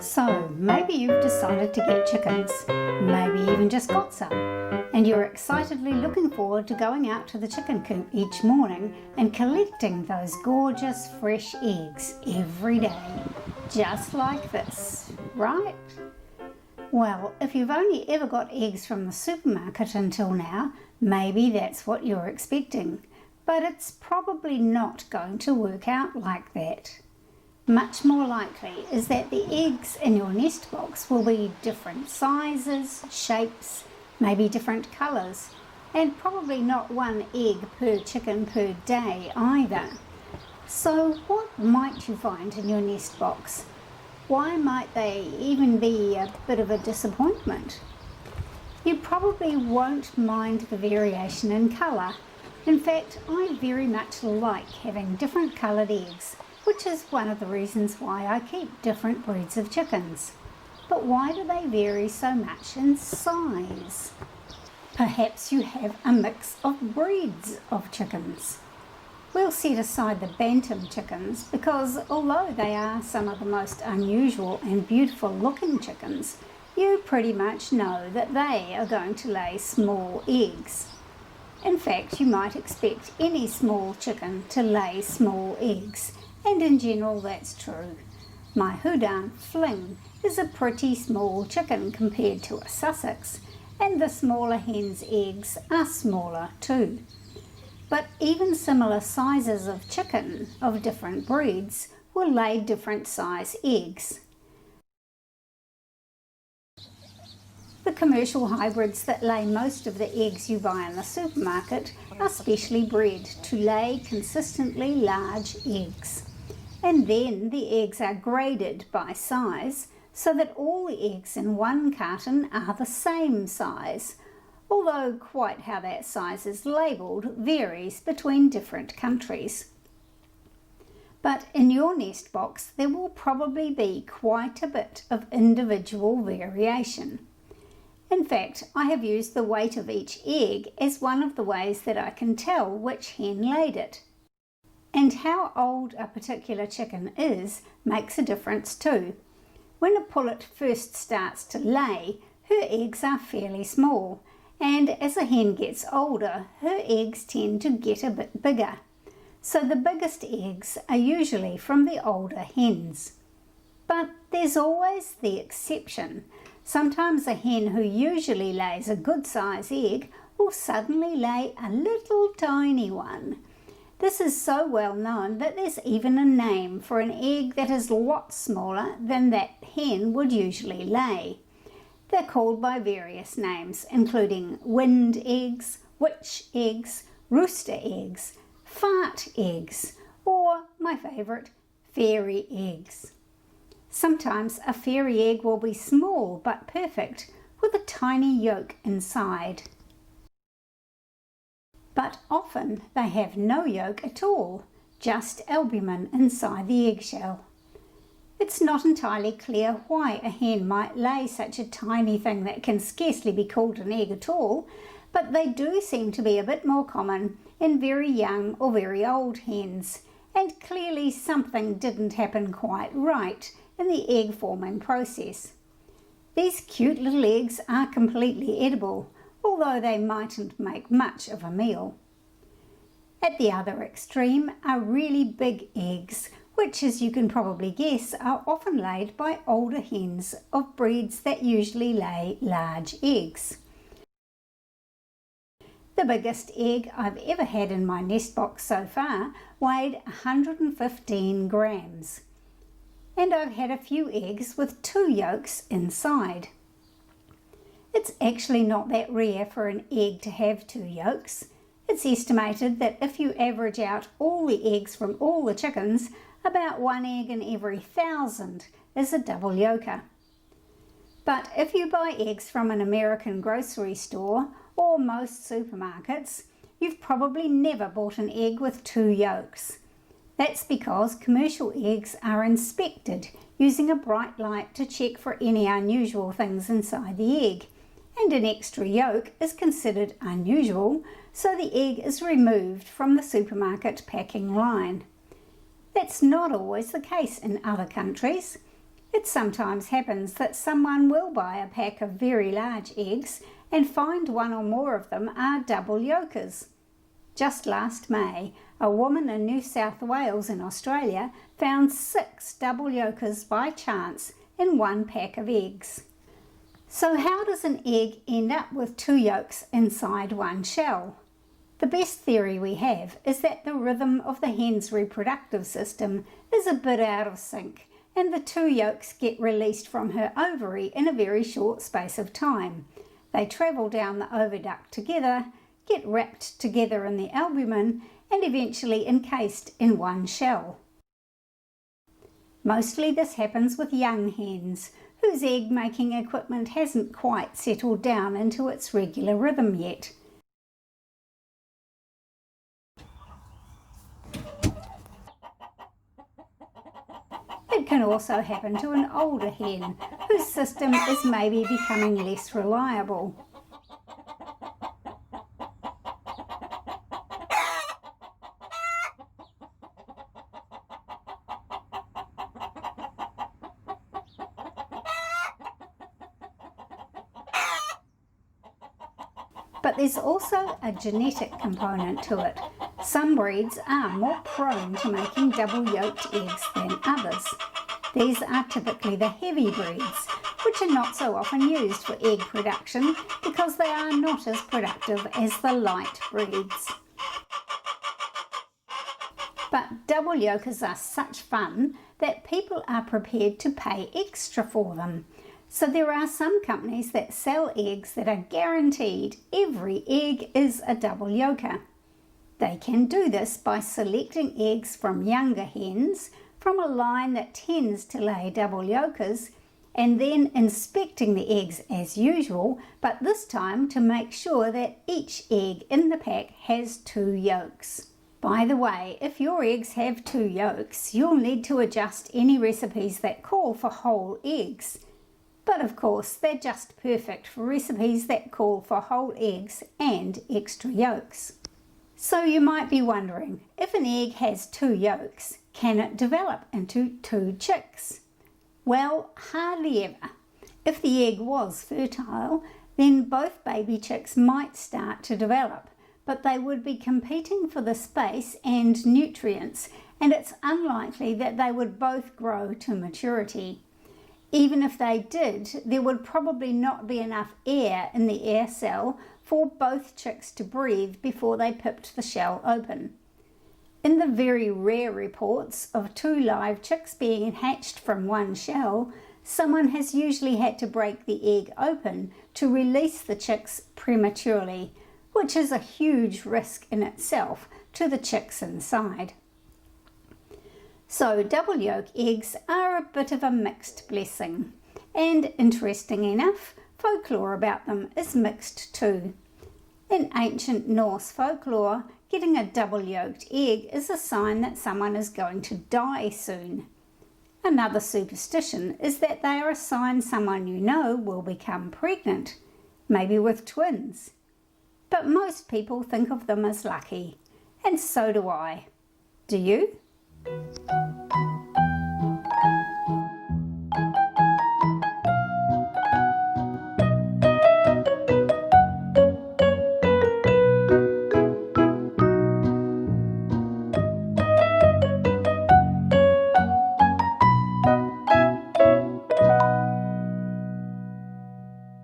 So maybe you've decided to get chickens, maybe even just got some, and you're excitedly looking forward to going out to the chicken coop each morning and collecting those gorgeous fresh eggs every day, just like this, right? Well, if you've only ever got eggs from the supermarket until now, maybe that's what you're expecting, but it's probably not going to work out like that. Much more likely is that the eggs in your nest box will be different sizes, shapes, maybe different colours, and probably not one egg per chicken per day either. So what might you find in your nest box? Why might they even be a bit of a disappointment? You probably won't mind the variation in colour. In fact, I very much like having different coloured eggs, which is one of the reasons why I keep different breeds of chickens. But why do they vary so much in size? Perhaps you have a mix of breeds of chickens. We'll set aside the bantam chickens because although they are some of the most unusual and beautiful looking chickens, you pretty much know that they are going to lay small eggs. In fact, you might expect any small chicken to lay small eggs, and in general that's true. My Houdan Fling is a pretty small chicken compared to a Sussex, and the smaller hen's eggs are smaller too. But even similar sizes of chicken of different breeds will lay different size eggs. The commercial hybrids that lay most of the eggs you buy in the supermarket are specially bred to lay consistently large eggs. And then the eggs are graded by size so that all the eggs in one carton are the same size, although quite how that size is labelled varies between different countries. But in your nest box there will probably be quite a bit of individual variation. In fact, I have used the weight of each egg as one of the ways that I can tell which hen laid it. And how old a particular chicken is makes a difference too. When a pullet first starts to lay, her eggs are fairly small, and as a hen gets older, her eggs tend to get a bit bigger. So the biggest eggs are usually from the older hens. But there's always the exception. Sometimes a hen who usually lays a good size egg will suddenly lay a little tiny one. This is so well known that there's even a name for an egg that is lots smaller than that hen would usually lay. They're called by various names, including wind eggs, witch eggs, rooster eggs, fart eggs, or, my favourite, fairy eggs. Sometimes a fairy egg will be small but perfect, with a tiny yolk inside. But often they have no yolk at all, just albumin inside the eggshell. It's not entirely clear why a hen might lay such a tiny thing that can scarcely be called an egg at all, but they do seem to be a bit more common in very young or very old hens, and clearly something didn't happen quite right in the egg forming process. These cute little eggs are completely edible, although they mightn't make much of a meal. At the other extreme are really big eggs, which, as you can probably guess, are often laid by older hens of breeds that usually lay large eggs. The biggest egg I've ever had in my nest box so far weighed 115 grams. And I've had a few eggs with 2 yolks inside. It's actually not that rare for an egg to have 2 yolks. It's estimated that if you average out all the eggs from all the chickens, about 1 egg in every 1,000 is a double yolker. But if you buy eggs from an American grocery store or most supermarkets, you've probably never bought an egg with 2 yolks. That's because commercial eggs are inspected using a bright light to check for any unusual things inside the egg, and an extra yolk is considered unusual, so the egg is removed from the supermarket packing line. That's not always the case in other countries. It sometimes happens that someone will buy a pack of very large eggs and find one or more of them are double yolkers. Just last May, a woman in New South Wales in Australia found 6 double yolkers by chance in one pack of eggs. So how does an egg end up with 2 yolks inside one shell? The best theory we have is that the rhythm of the hen's reproductive system is a bit out of sync, and the 2 yolks get released from her ovary in a very short space of time. They travel down the oviduct together, get wrapped together in the albumin, and eventually encased in one shell. Mostly this happens with young hens, whose egg-making equipment hasn't quite settled down into its regular rhythm yet. It can also happen to an older hen, whose system is maybe becoming less reliable. But there's also a genetic component to it. Some breeds are more prone to making double-yolked eggs than others. These are typically the heavy breeds, which are not so often used for egg production because they are not as productive as the light breeds. But double yolkers are such fun that people are prepared to pay extra for them. So there are some companies that sell eggs that are guaranteed every egg is a double yolker. They can do this by selecting eggs from younger hens from a line that tends to lay double yolkers, and then inspecting the eggs as usual, but this time to make sure that each egg in the pack has 2 yolks. By the way, if your eggs have 2 yolks, you'll need to adjust any recipes that call for whole eggs. But of course, they're just perfect for recipes that call for whole eggs and extra yolks. So you might be wondering, if an egg has 2 yolks, can it develop into 2 chicks? Well, hardly ever. If the egg was fertile, then both baby chicks might start to develop, but they would be competing for the space and nutrients, and it's unlikely that they would both grow to maturity. Even if they did, there would probably not be enough air in the air cell for both chicks to breathe before they pipped the shell open. In the very rare reports of 2 live chicks being hatched from one shell, someone has usually had to break the egg open to release the chicks prematurely, which is a huge risk in itself to the chicks inside. So double yolk eggs are a bit of a mixed blessing, and interesting enough, folklore about them is mixed too. In ancient Norse folklore, getting a double yolked egg is a sign that someone is going to die soon. Another superstition is that they are a sign someone you know will become pregnant, maybe with twins. But most people think of them as lucky, and so do I. Do you?